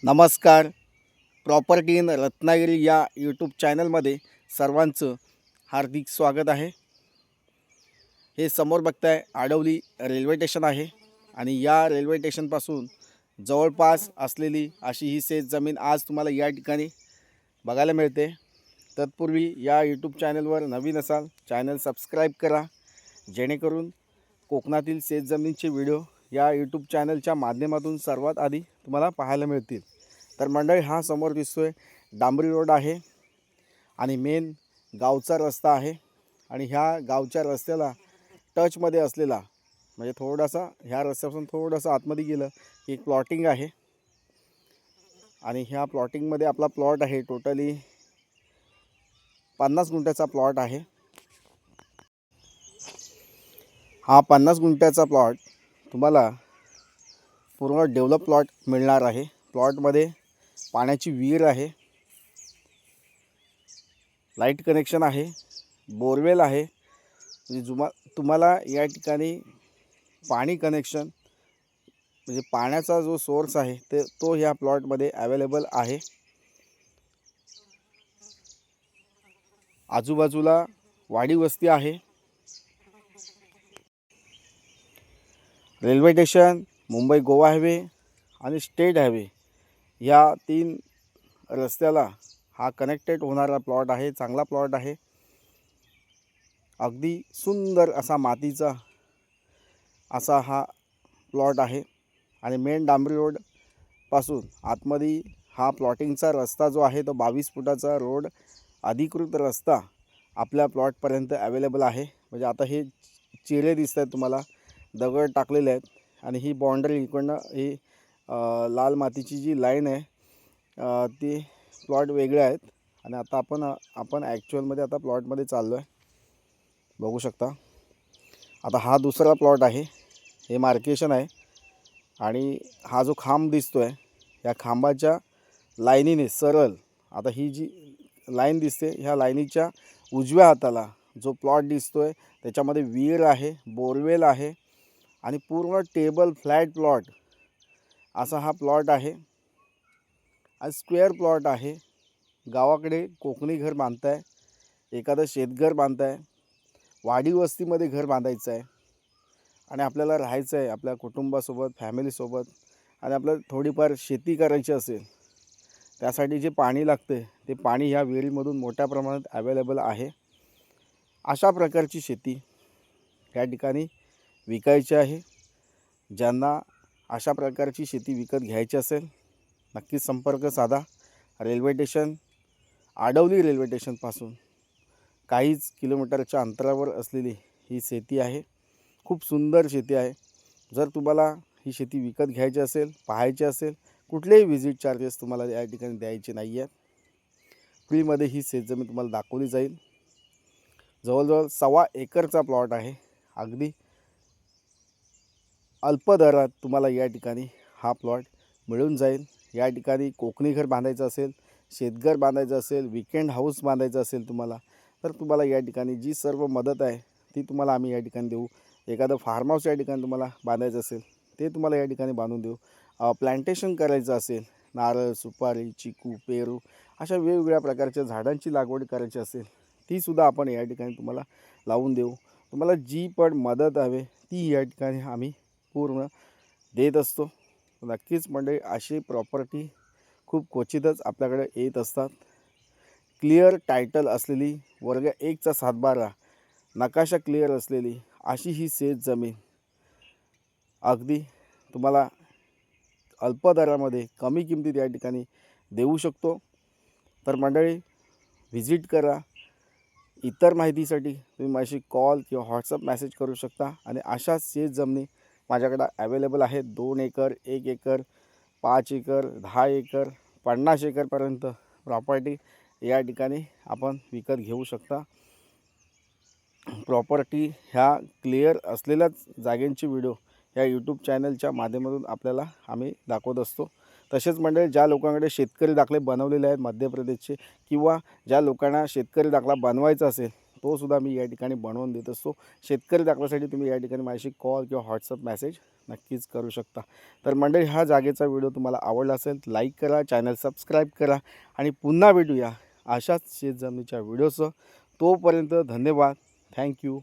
नमस्कार. Property in Ratnagiri या YouTube चॅनलमध्ये सर्वांचं हार्दिक स्वागत आहे. हे समोर बघताय आडवली रेल्वे स्टेशन आहे आणि या रेल्वे स्टेशनपासून जवळपास असलेली अशी ही शेत जमीन आज तुम्हाला या ठिकाणी बघायला मिळते. तत्पूर्वी या यूट्यूब चॅनलवर नवीन असाल चॅनल सबस्क्राईब करा, जेणेकरून कोकणातील शेत जमिनीचे व्हिडिओ या यूट्यूब चॅनलच्या माध्यमातून सर्वात आधी तुम्हाला पाहायला मिळतील. तर मंडळी, हा समोर दिसतोय डांबरी रोड आहे आणि मेन गावचा रस्ता आहे आणि ह्या गावच्या रस्त्याला टचमध्ये असलेला म्हणजे थोडासा ह्या रस्त्यापासून थोडंसं आतमध्ये गेलं की एक प्लॉटिंग आहे आणि ह्या प्लॉटिंगमध्ये आपला प्लॉट आहे. टोटली 50 गुंठ्याचा प्लॉट आहे. हा 50 गुंठ्याचा प्लॉट तुम्हाला पूर्ण डेव्हलप प्लॉट मिळणार आहे. प्लॉटमध्ये पाण्याची विहीर आहे, लाईट कनेक्शन आहे, बोरवेल आहे. म्हणजे तुम्हाला या ठिकाणी पाणी कनेक्शन म्हणजे पाण्याचा जो सोर्स आहे तो ह्या प्लॉटमध्ये अवेलेबल आहे. आजूबाजूला वाडी वस्ती आहे. Railway station, Mumbai Goa highway आणि स्टेट हायवे या 3 रस्त्याला हा कनेक्टेड होणारा प्लॉट आहे. चांगला प्लॉट आहे. अगदी सुंदर असा मातीचा असा हा प्लॉट आहे आणि मेन डांबरी रोडपासून आतमध्ये हा प्लॉटिंगचा रस्ता जो आहे तो 22 फुटाचा रोड अधिकृत रस्ता आपल्या प्लॉटपर्यंत अवेलेबल आहे. म्हणजे आता हे चिरे दिसत आहेत तुम्हाला, दगड टाकलेले आहेत आणि ही बाउंड्री इकडनं ही लाल मातीची जी लाईन आहे ती प्लॉट वेगळे आहेत. आणि आता आपण ॲक्च्युअलमध्ये आता प्लॉटमध्ये चाललो आहे, बघू शकता. आता हा दुसरा प्लॉट आहे, हे मार्केशन आहे आणि हा जो खांब दिसतो आहे या खांबाच्या लाईनीने सरळ आता ही जी लाईन दिसते ह्या लाईनीच्या उजव्या हाताला जो प्लॉट दिसतो आहे त्याच्यामध्ये विहीर आहे, बोरवेल आहे आणि पूर्ण टेबल फ्लॅट प्लॉट असा हा प्लॉट आहे आणि स्क्वेअर प्लॉट आहे. गावाकडे कोकणी घर बांधताय, एखादं शेतघर बांधताय, वाडी वस्तीमध्ये घर बांधायचं आहे आणि आपल्याला राहायचं आहे आपल्या कुटुंबासोबत, फॅमिलीसोबत आणि आपल्याला थोडीफार शेती करायची असेल, त्यासाठी जे पाणी लागते ते पाणी ह्या विहिरीमधून मोठ्या प्रमाणात अवेलेबल आहे. अशा प्रकारची शेती या ठिकाणी विकायची आहे. ज्यांना अशा प्रकारची शेती विकत घ्यायची असेल नक्कीच संपर्क साधा. रेल्वे स्टेशन, आडवली रेल्वे स्टेशनपासून काहीच किलोमीटरच्या अंतरावर असलेली ही शेती आहे. खूप सुंदर शेती आहे. जर तुम्हाला ही शेती विकत घ्यायची असेल, पाहायची असेल, कुठलेही व्हिजिट चार्जेस तुम्हाला या ठिकाणी द्यायचे नाही आहेत. फ्रीमध्ये ही शेतजमीन तुम्हाला दाखवली जाईल. जवळजवळ 1.25 एकरचा प्लॉट आहे. अगदी अल्प दरात तुम्हाला या ठिकाणी हा प्लॉट मिळून जाईल. या ठिकाणी कोकणी घर बांधायचं असेल, शेतघर बांधायचं असेल, वीकेंड हाऊस बांधायचं असेल तुम्हाला, तर तुम्हाला या ठिकाणी जी सर्व मदत आहे ती तुम्हाला आम्ही या ठिकाणी देऊ. एखादं फार्म हाऊस या ठिकाणी तुम्हाला बांधायचं असेल ते तुम्हाला या ठिकाणी बांधून देऊ. प्लांटेशन करायचं असेल, नारळ, सुपारी, चिकू, पेरू अशा वेगवेगळ्या प्रकारच्या झाडांची लागवड करायची असेल तीसुद्धा आपण या ठिकाणी तुम्हाला लावून देऊ. तुम्हाला जी पण मदत हवी ती या ठिकाणी आम्ही पूर्ण देत असतो. नक्कीच मंडळी, अशी प्रॉपर्टी खूप क्वचितच आपल्याकडे येत असतात. क्लिअर टायटल असलेली, वर्ग 1चा 7/12 नकाशा क्लिअर असलेली अशी ही शेत जमीन अगदी तुम्हाला अल्प दरामध्ये कमी किमतीत या ठिकाणी देऊ शकतो. तर मंडळी, व्हिजिट करा. इतर माहितीसाठी तुम्ही माझी कॉल किंवा व्हॉट्सअप मेसेज करू शकता आणि अशाच शेत जमिनी माझ्याकडे अवेलेबल आहेत. 2 एकर, 1 एकर, 5 एकर, 10 एकर, 50 एकरपर्यंत प्रॉपर्टी या ठिकाणी आपण विकत घेऊ शकता. प्रॉपर्टी ह्या क्लिअर असलेल्याच जागेंची व्हिडिओ या यूट्यूब चॅनलच्या माध्यमातून आपल्याला आम्ही दाखवत असतो. तसेच मंडळी, ज्या लोकांकडे शेतकरी दाखले बनवलेले आहेत मध्य प्रदेशचे किंवा ज्या लोकांना शेतकरी दाखला बनवायचा असेल तोसुद्धा मी या ठिकाणी बनवून देत असतो. शेतकरी दाखल्यासाठी तुम्ही या ठिकाणी माझ्याशी कॉल किंवा व्हॉट्सअप मेसेज नक्कीच करू शकता. तर मंडळी, हा जागेचा व्हिडिओ तुम्हाला आवडला असेल लाईक करा, चॅनल सबस्क्राईब करा आणि पुन्हा भेटूया अशाच शेतजमिनीच्या व्हिडिओसह. तोपर्यंत धन्यवाद. थँक्यू.